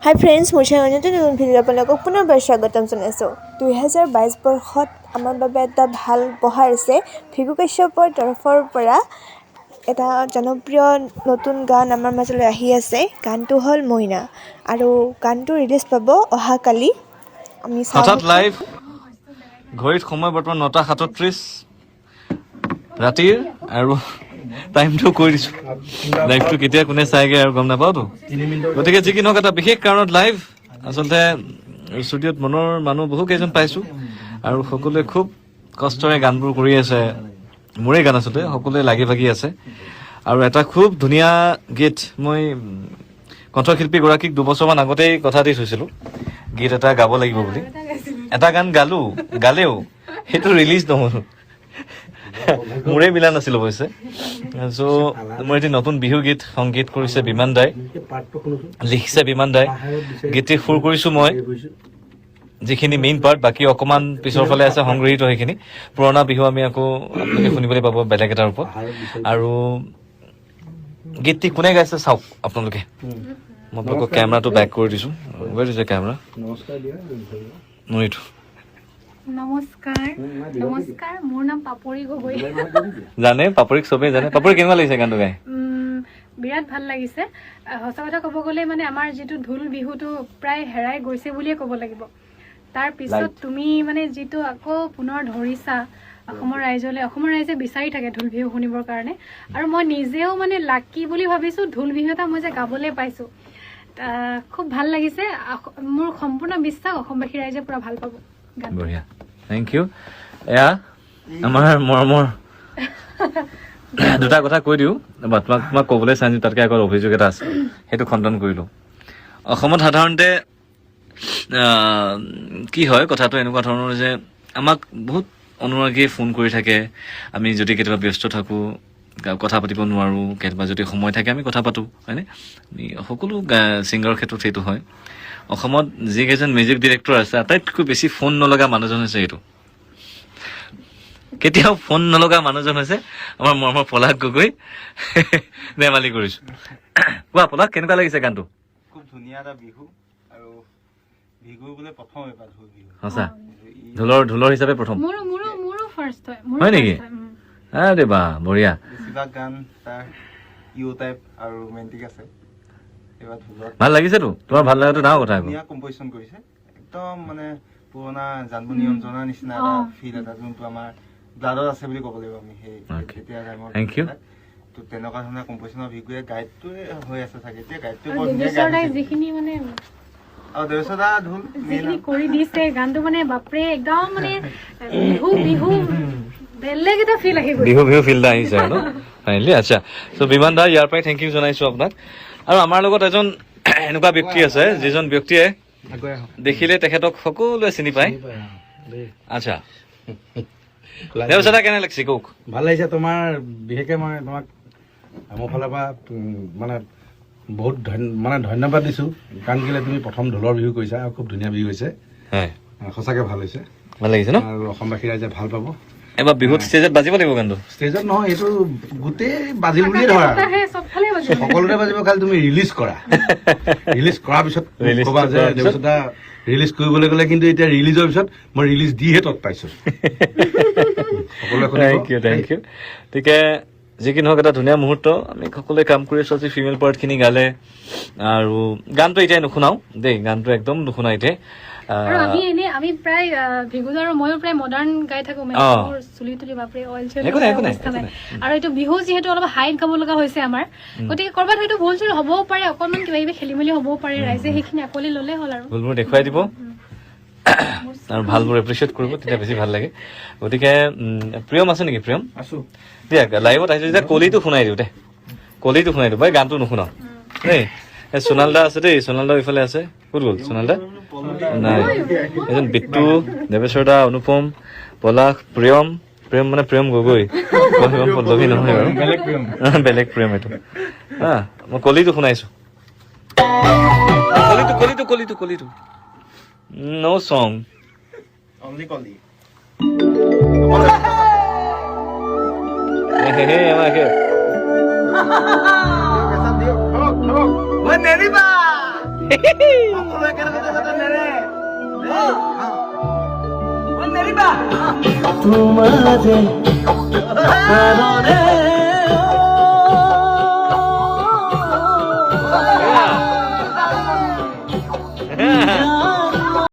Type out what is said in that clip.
হাই friends, মোৰ চেনেলতে নতুন video' আপোনালোকক পুনৰবাৰ স্বাগতম জনাইছোঁ। 2022 বৰ্ষত আমাৰ বাবে এটা ভাল উপহাৰ আছে ভিগু কাশ্যপৰ তৰফৰ পৰা। এটা জনপ্ৰিয় নতুন গান আমাৰ মাজলৈ আহি আছে। গানটো হ'ল মইনা আৰু গানটো ৰিলিজ পাব অহাকালি। আমি হঠাৎ লাইভ ঘড়ীত সময় বৰ্তমান 9:37 ৰাতিৰ আৰু টাইমটো কৈ দিছোঁ। লাইভটো কেতিয়া কোনে চাইগৈ আৰু গম নাপাওঁতো। গতিকে যি কি নহওক এটা বিশেষ কাৰণত লাইভ। আচলতে ষ্টুডিঅ'ত মনৰ মানুহ বহু কেইজন পাইছোঁ আৰু সকলোৱে খুব কষ্টৰে গানবোৰ কৰি আছে। মোৰে গান আচলতে সকলোৱে লাগি ভাগি আছে আৰু এটা খুব ধুনীয়া গীত। মই কণ্ঠশিল্পীগৰাকীক 2 বছৰমান আগতেই কথা দি থৈছিলোঁ গীত এটা গাব লাগিব বুলি। এটা গান গালেও সেইটো ৰিলিজ নহ'ল। মোৰে মিলা নাছিল অৱশ্যে। চ' মোৰ এটি নতুন বিহু গীত সংগীত কৰিছে বিমান দাই, লিখিছে বিমান দাই, গীতটি সুৰ কৰিছোঁ মই। যিখিনি মেইন পাৰ্ট, বাকী অকণমান পিছৰ ফালে আছে সংগৃহীত। সেইখিনি পুৰণা বিহু আমি আকৌ আপোনালোকে শুনিবলৈ পাব বেলেগ এটাৰ ওপৰত। আৰু গীতটি কোনে গাইছে চাওক আপোনালোকে। মই আপোনালোকক কেমেৰাটো বেক কৰি দিছোঁ। গৈ দিছে কেমেৰা মোৰ এইটো। নমস্কাৰ, মোৰ নাম পাপৰি গগৈ। জানে পাপৰিক চবেই জানে। পাপৰি কেনেকুৱা লাগিছে গানটো গাই? বিৰাট ভাল লাগিছে। সঁচা কথা ক'ব গ'লে মানে আমাৰ যিটো ঢোল বিহুটো প্ৰায় হেৰাই গৈছে বুলিয়ে ক'ব লাগিব। তাৰ পিছত তুমি মানে যিটো আকৌ পুনৰ ধৰিছা অসমৰ ৰাইজে বিচাৰি থাকে ঢোল বিহু শুনিবৰ কাৰণে। আৰু মই নিজেও মানে লাকি বুলি ভাবিছোঁ ঢোল বিহু এটা মই যে গাবলৈ পাইছোঁ। খুব ভাল লাগিছে। মোৰ সম্পূৰ্ণ বিশ্বাস অসমবাসী ৰাইজে পুৰা ভাল পাব। বঢ়িয়া, থেংক ইউ। এয়া আমাৰ মৰমৰ দুটা কথা কৈ দিওঁ। তোমাক ক'বলৈ চাইছোঁ, তাতকৈ আগত অভিযোগ এটা আছে, সেইটো খণ্ডন কৰিলোঁ। অসমত সাধাৰণতে কি হয়, কথাটো এনেকুৱা ধৰণৰ যে আমাক বহুত অনুৰাগীয়ে ফোন কৰি থাকে। আমি যদি কেতিয়াবা ব্যস্ত থাকোঁ, কথা পাতিব নোৱাৰোঁ, কেতিয়াবা যদি সময় থাকে আমি কথা পাতোঁ, হয়নে? আমি সকলো ছিংগাৰৰ ক্ষেত্ৰত সেইটো হয়। অসমত যিকেইজন মিউজিক ডিৰেক্টৰ আছে, আটাইতকৈ বেছি ফোন নলগা মানুহজন হৈছে এইটো। কেতিয়াও ফোন নলগা মানুহজন হৈছে আমাৰ মৰমৰ পলাশ গগৈ। ধেমালি কৰিছোঁ। কোৱা পলাশ, কেনেকুৱা লাগিছে গানটো? খুব ধুনীয়া এটা বিহু আৰু বিহু বোলে প্ৰথম এবাৰ ঢোল বিহু। সঁচা ঢোলৰ হিচাপে প্ৰথম মোৰো ফাৰ্ষ্ট হয় নেকি? আৰে বাহ, বঢ়িয়া। বেছিভাগ গান তাৰ ইউ টাইপ আৰু ৰোমেণ্টিক আছে। এইবাৰ ঢোলত ভাল লাগিছেতো? তোমাৰ ভাল লগাটো ডাঙৰ কথা। ধুনীয়া কম্পজিশ্যন কৰিছে। একদম মানে পুৰণা জানমণি অঞ্জনাৰ নিচিনা এটা ফিল এটা, যোনটো আমাৰ ব্লাডত আছে বুলি ক'ব লাগিব আমি। সেই তেতিয়া থেংক ইউ। তো তেনেকুৱা ধৰণৰ কম্পজিশ্যনৰ ভিগুৱে গাইডটোৱে হৈ আছে চাগে। এতিয়া গাইডটো বৰ যিখিনি মানে আৰু দেৱচদা ঢোল যিখিনি কৰি দিছে গানটো মানে বাপৰে একদম মানে বিহু বেলেগ এটা ফিল আহি গ'ল। বিহু ফিল এটা আহিছে আৰু ফাইনেলি। আচ্ছা, চ' বিমান দা ইয়াৰ পৰাই থেংক ইউ জনাইছোঁ আপোনাক। আৰু আমাৰ লগত এজন এনেকুৱা ব্যক্তি আছে যিজন ব্যক্তিয়ে দেখিলে তেখেতক সকলোৱে চিনি পায়। আচ্ছা, দেৱচদা কেনে লাগিছে কওক? ভাল লাগিছে। তোমাৰ বিশেষকৈ মই তোমাক মোৰ ফালৰ পৰা মানে বহুত ধন্যবাদ দিছোঁ। কাৰণ কেলৈ তুমি প্ৰথম ঢোলৰ বিহু কৰিছা আৰু খুব ধুনীয়া বিহু হৈছে। হয়, সঁচাকৈ ভাল হৈছে। ভাল লাগিছে ন? আৰু অসমবাসী ৰাইজে ভাল পাব। এবাৰ বিহুত ষ্টেজত বাজিব লাগিব গানটো। ষ্টেজত নহয়, এইটো গোটেই বাজিল বুলিয়ে ধৰা, সকলোতে বাজিব। খালি তুমি ৰিলিজ কৰা। ৰিলিজ কৰাৰ পিছত ক'বা যে দেৱচদা ৰিলিজ কৰিবলৈ গ'লে, কিন্তু এতিয়া ৰিলিজৰ পিছত মই ৰিলিজ দিহে তত পাইছোঁ। Thank you. গতিকে যি কি নহওক এটা ধুনীয়া মুহূৰ্ত। আমি সকলোৱে কাম কৰি আছোঁ। আজি ফিমেল পাৰ্টখিনি গালে আৰু গানটো এতিয়াই নুশুনাওঁ দেই, গানটো একদম নুশুনাওঁ এতিয়া। আমি প্ৰায় ভিগুজ আৰু ময়ো প্ৰায় মডাৰ্ণ গাই থাকো। চুলি তুলি বাপৰে অইল চইল অৱস্থা নাই। আৰু এইটো বিহু যিহেতু অলপ হাইট গাব লগা হৈছে আমাৰ, গতিকে কৰবাত হয়তো ভুল চুল হ'বও পাৰে, অকণমান কিবা কিবি খেলি মেলি হ'বও পাৰে। ৰাইজে সেইখিনি আকোৱালি ল'লে হ'ল আৰু ভুলবোৰ দেখুৱাই দিব আৰু ভালবোৰ এপ্ৰিচিয়েট কৰিব, তেতিয়া বেছি ভাল লাগে। গতিকে প্ৰিয়ম আছে নেকি? প্ৰিয়ম আছোঁ দিয়া। লাইভত আহিছোঁ যেতিয়া কলিটো শুনাই দিওঁ মই গানটো নুশুনাওঁ দেই। সোণাল দা আছে দেই, সোণাল দা ইফালে আছে। ক'ত গ'ল সোণাল দা? নাই, এজন বিট্টু, দেৱেশ্বৰ দা, অনুপম, পলাশ, প্ৰিয়ম মানে প্ৰিয়ম গগৈ, পল্লৱী নহয় বাৰু, বেলেগ প্ৰিয়ম এইটো। মই কলিটো শুনাইছোঁ। কলিটো নো চং অনলি কলি। আমাকে তোমারে